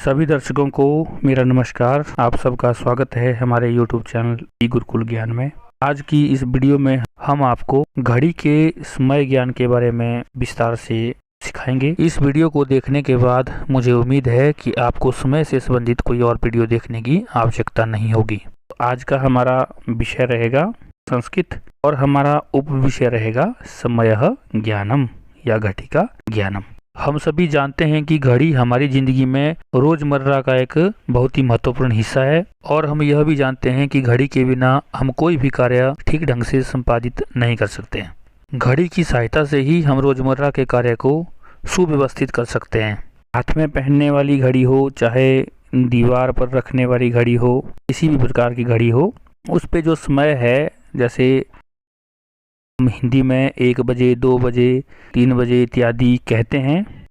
सभी दर्शकों को मेरा नमस्कार। आप सबका स्वागत है हमारे YouTube चैनल ई गुरुकुल ज्ञान में। आज की इस वीडियो में हम आपको घड़ी के समय ज्ञान के बारे में विस्तार से सिखाएंगे। इस वीडियो को देखने के बाद मुझे उम्मीद है कि आपको समय से संबंधित कोई और वीडियो देखने की आवश्यकता नहीं होगी। आज का हमारा विषय रहेगा संस्कृत और हमारा उप विषय रहेगा समयः ज्ञानम या घड़ी का ज्ञानम। हम सभी जानते हैं कि घड़ी हमारी जिंदगी में रोजमर्रा का एक बहुत ही महत्वपूर्ण हिस्सा है और हम यह भी जानते हैं कि घड़ी के बिना हम कोई भी कार्य ठीक ढंग से संपादित नहीं कर सकते हैं। घड़ी की सहायता से ही हम रोजमर्रा के कार्य को सुव्यवस्थित कर सकते हैं। हाथ में पहनने वाली घड़ी हो, चाहे दीवार पर रखने वाली घड़ी हो, किसी भी प्रकार की घड़ी हो, उस पे जो समय है, जैसे हम हिंदी में 1 बजे, 2 बजे, 3 बजे इत्यादि कहते हैं,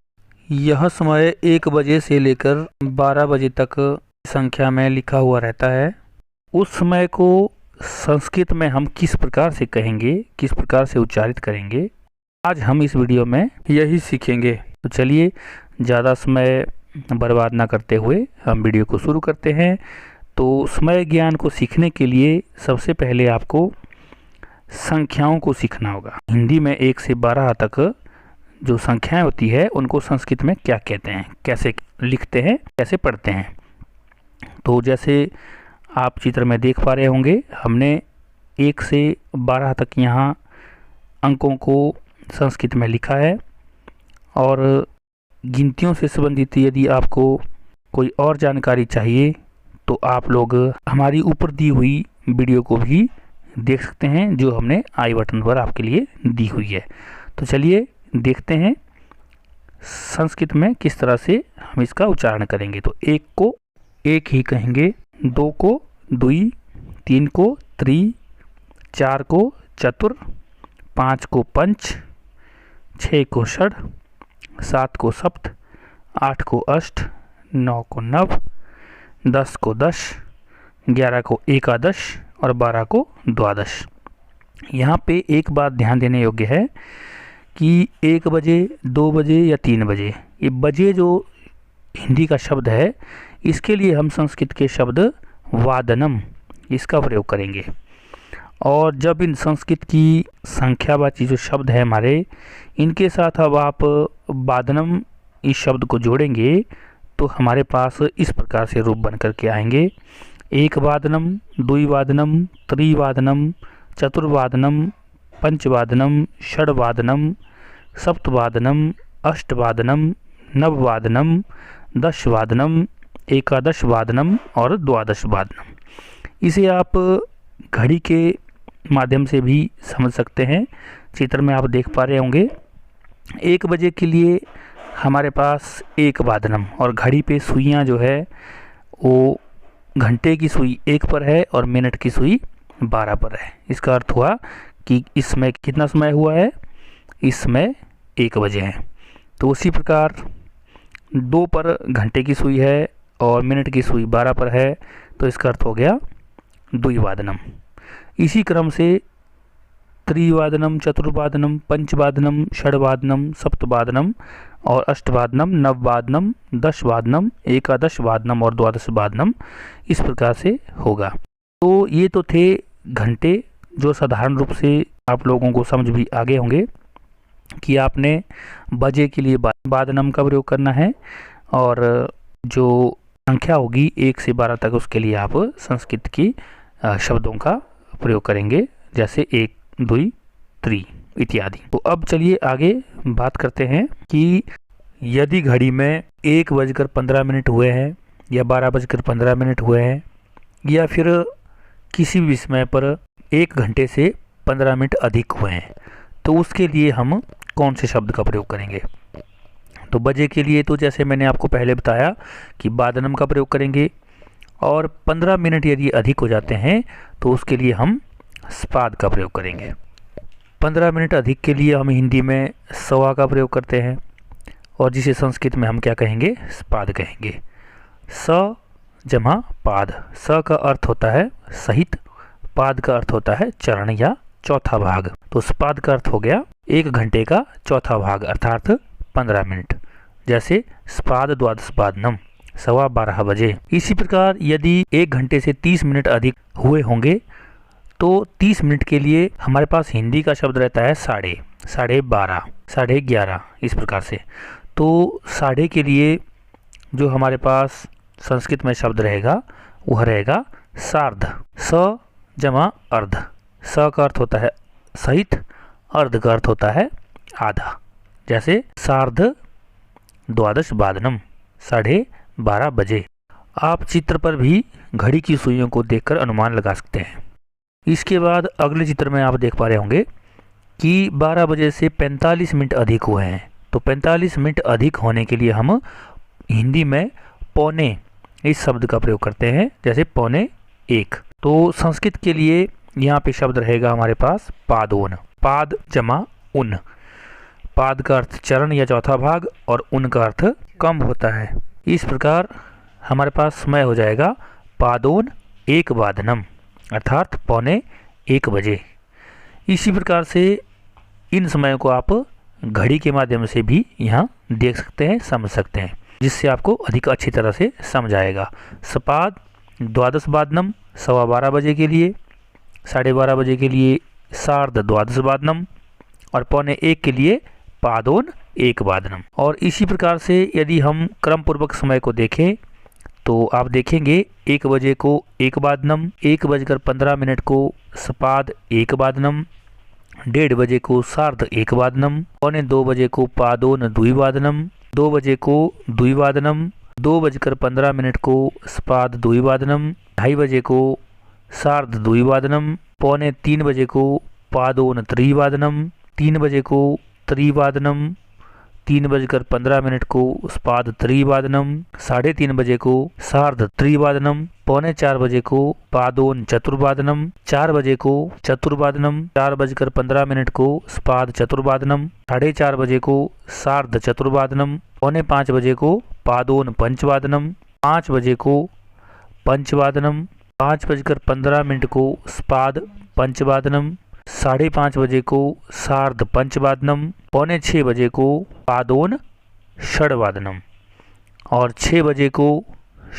यह समय 1 बजे से लेकर 12 बजे तक संख्या में लिखा हुआ रहता है। उस समय को संस्कृत में हम किस प्रकार से कहेंगे, किस प्रकार से उच्चारित करेंगे, आज हम इस वीडियो में यही सीखेंगे। तो चलिए ज़्यादा समय बर्बाद ना करते हुए हम वीडियो को शुरू करते हैं। तो समय ज्ञान को सीखने के लिए सबसे पहले आपको संख्याओं को सीखना होगा। हिंदी में 1 से 12 तक जो संख्याएं होती है उनको संस्कृत में क्या कहते हैं, कैसे लिखते हैं, कैसे पढ़ते हैं। तो जैसे आप चित्र में देख पा रहे होंगे, हमने 1 से 12 तक यहाँ अंकों को संस्कृत में लिखा है। और गिनतियों से संबंधित यदि आपको कोई और जानकारी चाहिए तो आप लोग हमारी ऊपर दी हुई वीडियो को भी देख सकते हैं, जो हमने आई बटन पर आपके लिए दी हुई है। तो चलिए देखते हैं संस्कृत में किस तरह से हम इसका उच्चारण करेंगे। तो 1 को 1 ही कहेंगे, 2 को द्वि, 3 को त्रि, 4 को चतुर, 5 को पंच, 6 को षड, 7 को सप्त, 8 को अष्ट, 9 को नव, 10 को दश, 11 को एकादश और 12 को द्वादश। यहाँ पे एक बात ध्यान देने योग्य है कि 1 बजे, 2 बजे या 3 बजे, ये बजे जो हिंदी का शब्द है, इसके लिए हम संस्कृत के शब्द वादनम इसका प्रयोग करेंगे। और जब इन संस्कृत की संख्यावाची जो शब्द है हमारे, इनके साथ अब आप वादनम इस शब्द को जोड़ेंगे तो हमारे पास इस प्रकार से रूप बन करके आएंगे। 1 वादनम, द्विवादनम, त्रिवादनम, चतुर्वादनम, पंचवादनम, षड्वादनम, सप्तवादनम, अष्टवादनम, नववादनम, दशवादनम, एकादशवादनम और द्वादशवादनम। इसे आप घड़ी के माध्यम से भी समझ सकते हैं। चित्र में आप देख पा रहे होंगे, 1 बजे के लिए हमारे पास 1 वादनम और घड़ी पे सुइयाँ जो है वो घंटे की सुई 1 पर है और मिनट की सुई 12 पर है। इसका अर्थ हुआ कि इस समय कितना समय हुआ है, इस समय 1 बजे है। तो उसी प्रकार 2 पर घंटे की सुई है और मिनट की सुई 12 पर है, तो इसका अर्थ हो गया द्विवादनम। इसी क्रम से त्रिवादनम, चतुर्वादनम, पंचवादनम, षड्वादनम, सप्तवादनम और अष्टवादनम, नववादनम, दशवादनम, एकादशवादनम और द्वादशवादनम इस प्रकार से होगा। तो ये तो थे घंटे, जो साधारण रूप से आप लोगों को समझ भी आगे होंगे कि आपने बजे के लिए वादनम का प्रयोग करना है और जो संख्या होगी 1 से 12 तक, उसके लिए आप संस्कृत की शब्दों का प्रयोग करेंगे, जैसे 1, 2, 3 इत्यादि। तो अब चलिए आगे बात करते हैं कि यदि घड़ी में 1:15 हुए हैं या 12:15 हुए हैं या फिर किसी भी समय पर 1 घंटे से 15 मिनट अधिक हुए हैं, तो उसके लिए हम कौन से शब्द का प्रयोग करेंगे। तो बजे के लिए तो जैसे मैंने आपको पहले बताया कि वादनम का प्रयोग करेंगे, और 15 मिनट यदि अधिक हो जाते हैं तो उसके लिए हम स्पाद का प्रयोग करेंगे। 15 मिनट अधिक के लिए हम हिंदी में सवा का प्रयोग करते हैं और जिसे संस्कृत में हम क्या कहेंगे, स्पाद कहेंगे। स जमा पाद, स का अर्थ होता है सहित, पाद का अर्थ होता है चरण या चौथा भाग। तो स्पाद का अर्थ हो गया 1 घंटे का चौथा भाग अर्थात 15 मिनट। जैसे स्पाद द्वादशवादनम, 12:15 बजे। इसी प्रकार यदि 1 घंटे से 30 मिनट अधिक हुए होंगे तो 30 मिनट के लिए हमारे पास हिंदी का शब्द रहता है साढ़े, 12:30, 11:30 इस प्रकार से। तो साढ़े के लिए जो हमारे पास संस्कृत में शब्द रहेगा वह रहेगा सार्ध। स जमा अर्ध। स का अर्थ होता है सहित, अर्ध का अर्थ होता है आधा। जैसे सार्ध द्वादश वादनम, 12:30 बजे। आप चित्र पर भी घड़ी की सुइयों को देखकर अनुमान लगा सकते हैं। इसके बाद अगले चित्र में आप देख पा रहे होंगे कि 12 बजे से 45 मिनट अधिक हुए हैं। तो 45 मिनट अधिक होने के लिए हम हिंदी में पौने इस शब्द का प्रयोग करते हैं, जैसे पौने 1। तो संस्कृत के लिए यहाँ पे शब्द रहेगा हमारे पास पादोन। पाद जमा उन। पाद का अर्थ चरण या चौथा भाग और उन का अर्थ कम होता है। इस प्रकार हमारे पास समय हो जाएगा पादोन 1 वादनम, अर्थात पौने 1 बजे। इसी प्रकार से इन समयों को आप घड़ी के माध्यम से भी यहाँ देख सकते हैं, समझ सकते हैं, जिससे आपको अधिक अच्छी तरह से समझ आएगा। सपाद द्वादश वादनम 12:15 बजे के लिए, 12:30 बजे के लिए सार्ध द्वादश वादनम और पौने 1 के लिए पादोन 1 वादनम। और इसी प्रकार से यदि हम क्रम पूर्वक समय को देखें तो आप देखेंगे 1 बजे को 1 वादनम, 1:15 को सपाद 1 वादनम, 1:30 बजे को सार्ध 1 वादनम, पौने 2 बजे को पादोन 2 वादनम, 2 बजे को 2 वादनम, 2:15 को सपाद 2 वादनम, 2:30 बजे को सार्ध 2 वादनम, पौने 3 बजे को पादोन 3 वादनम, 3 बजे को 3 वादनम, 3:15 को सपाद 3 वादनम, 3:30 बजे को सार्ध 3 वादनम, पौने 4 बजे को पादोन चतुर्वादनम, 4 बजे को चतुर्वादनम, 4:15 को सपाद चतुर्वादनम, 4:30 बजे को सार्ध चतुर्वादनम, पौने 5 बजे को पादोन पंचवादनम, 5 बजे को पंचवादनम, 5:15 को सपाद पंचवादनम, 5:30 बजे को सार्ध पंचवादनम, पौने 6 बजे को पादोन षड्वादनम और 6 बजे को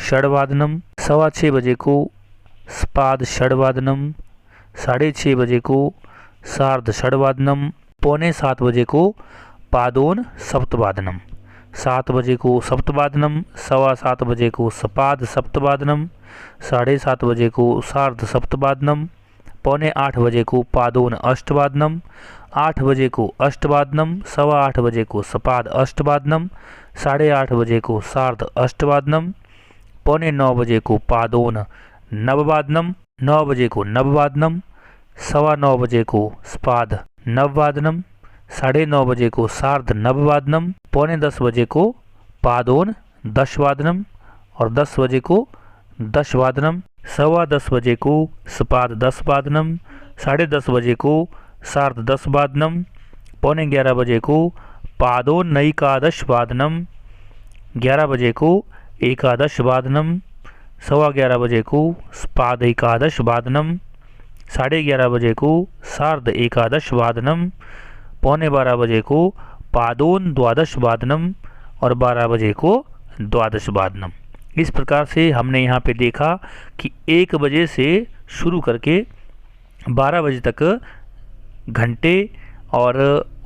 षड्वादनम, 6:15 बजे को सपाद षड्वादनम, 6:30 बजे को सार्ध षड्वादनम, पौने 7 बजे को पादोन सप्तवादनम, 7 बजे को सप्तवादनम, 7:15 बजे को सपाद सप्तवादनम, 7:30 बजे को सार्ध सप्तवादनम, पौने 8 बजे को पादोन अष्टवादनम, 8 बजे को अष्टवादनम, 8:15 बजे को सपाद अष्टवादनम, 8:30 बजे को सार्ध अष्टवादनम, पौने 9 बजे को पादोन नववादनम, 9 बजे को नववादनम, 9:15 बजे को सपाद नववादनम, 9:30 बजे को सार्ध नववादनम, पौने 10 बजे को पादोन दशवादनम और 10 बजे को दशवादनम, 10:15 बजे को सपाद 10 वादनम, 10:30 बजे को सार्ध 10 वादनम, पौने 11 बजे को पादोन नैकादश वादनम, 11 बजे को एकादश वादनम, 11:15 बजे को सपाद एकादश वादनम, 11:30 बजे को सार्ध एकादश वादनम, पौने 12 बजे को पादोन द्वादश वादनम और 12 बजे को द्वादश वादनम। इस प्रकार से हमने यहाँ पे देखा कि 1 बजे से शुरू करके 12 बजे तक घंटे और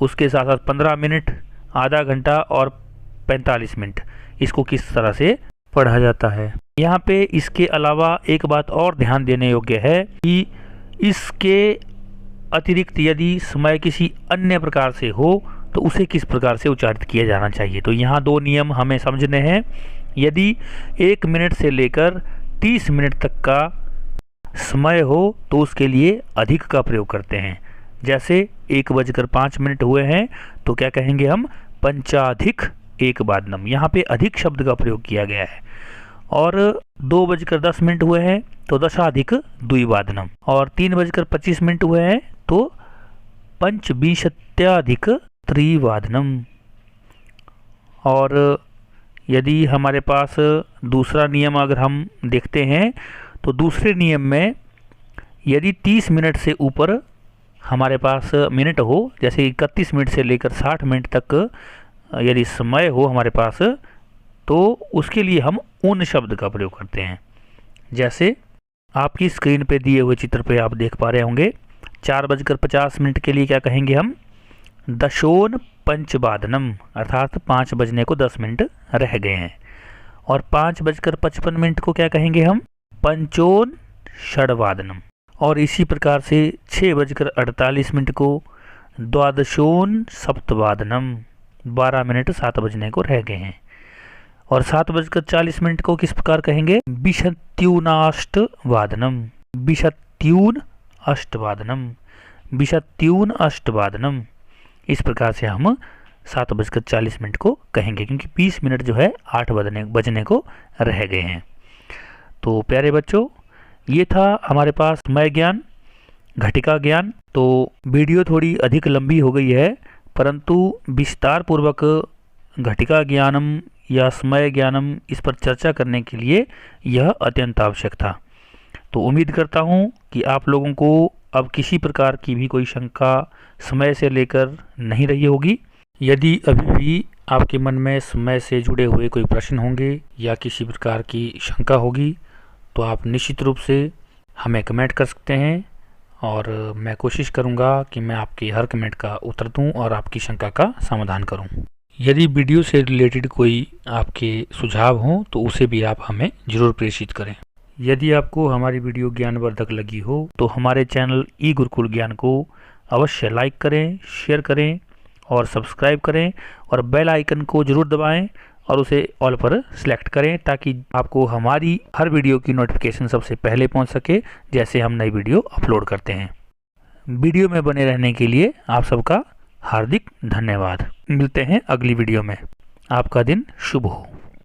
उसके साथ साथ 15 मिनट, आधा घंटा और 45 मिनट इसको किस तरह से पढ़ा जाता है। यहाँ पे इसके अलावा एक बात और ध्यान देने योग्य है कि इसके अतिरिक्त यदि समय किसी अन्य प्रकार से हो तो उसे किस प्रकार से उच्चारित किया जाना चाहिए। तो यहाँ 2 नियम हमें समझने हैं। यदि 1 मिनट से लेकर 30 मिनट तक का समय हो तो उसके लिए अधिक का प्रयोग करते हैं। जैसे 1:05 हुए हैं तो क्या कहेंगे हम, पंचाधिक 1 वादनम। यहाँ पे अधिक शब्द का प्रयोग किया गया है। और 2:10 हुए हैं तो दशाधिक 2 वादनम। और 3:25 हुए हैं तो पंचविंशत्याधिक 3 वादनम। और यदि हमारे पास दूसरा नियम अगर हम देखते हैं तो दूसरे नियम में यदि 30 मिनट से ऊपर हमारे पास मिनट हो, जैसे 31 मिनट से लेकर 60 मिनट तक यदि समय हो हमारे पास, तो उसके लिए हम उन शब्द का प्रयोग करते हैं। जैसे आपकी स्क्रीन पे दिए हुए चित्र पे आप देख पा रहे होंगे 4:50 के लिए क्या कहेंगे हम? दशोन पंचवादनम, अर्थात 5 बजने को 10 मिनट रह गए हैं। और 5:55 को क्या कहेंगे हम? पंचोन षडवादनम। और इसी प्रकार से 6:48 को द्वादशोन सप्तवादनम, 12 मिनट 7 बजने को रह गए हैं। और 7:40 को किस प्रकार कहेंगे? विशत्यूनाष्ट वादनम, विशत्यून अष्टवादनम, विशत्यून अष्टवादनम। इस प्रकार से हम 7:40 को कहेंगे, क्योंकि 20 मिनट जो है 8 बजने को रह गए हैं। तो प्यारे बच्चों, ये था हमारे पास समय ज्ञान, घटिका ज्ञान। तो वीडियो थोड़ी अधिक लंबी हो गई है, परंतु विस्तार पूर्वक घटिका ज्ञानम या समय ज्ञानम इस पर चर्चा करने के लिए यह अत्यंत आवश्यक था। तो उम्मीद करता हूँ कि आप लोगों को अब किसी प्रकार की भी कोई शंका समय से लेकर नहीं रही होगी। यदि अभी भी आपके मन में समय से जुड़े हुए कोई प्रश्न होंगे या किसी प्रकार की शंका होगी तो आप निश्चित रूप से हमें कमेंट कर सकते हैं, और मैं कोशिश करूंगा कि मैं आपके हर कमेंट का उत्तर दूं और आपकी शंका का समाधान करूं। यदि वीडियो से रिलेटेड कोई आपके सुझाव हों तो उसे भी आप हमें ज़रूर प्रेषित करें। यदि आपको हमारी वीडियो ज्ञानवर्धक लगी हो तो हमारे चैनल ई गुरुकुल ज्ञान को अवश्य लाइक करें, शेयर करें और सब्सक्राइब करें, और बेल आइकन को ज़रूर दबाएं और उसे ऑल पर सिलेक्ट करें, ताकि आपको हमारी हर वीडियो की नोटिफिकेशन सबसे पहले पहुंच सके जैसे हम नई वीडियो अपलोड करते हैं। वीडियो में बने रहने के लिए आप सबका हार्दिक धन्यवाद। मिलते हैं अगली वीडियो में। आपका दिन शुभ हो।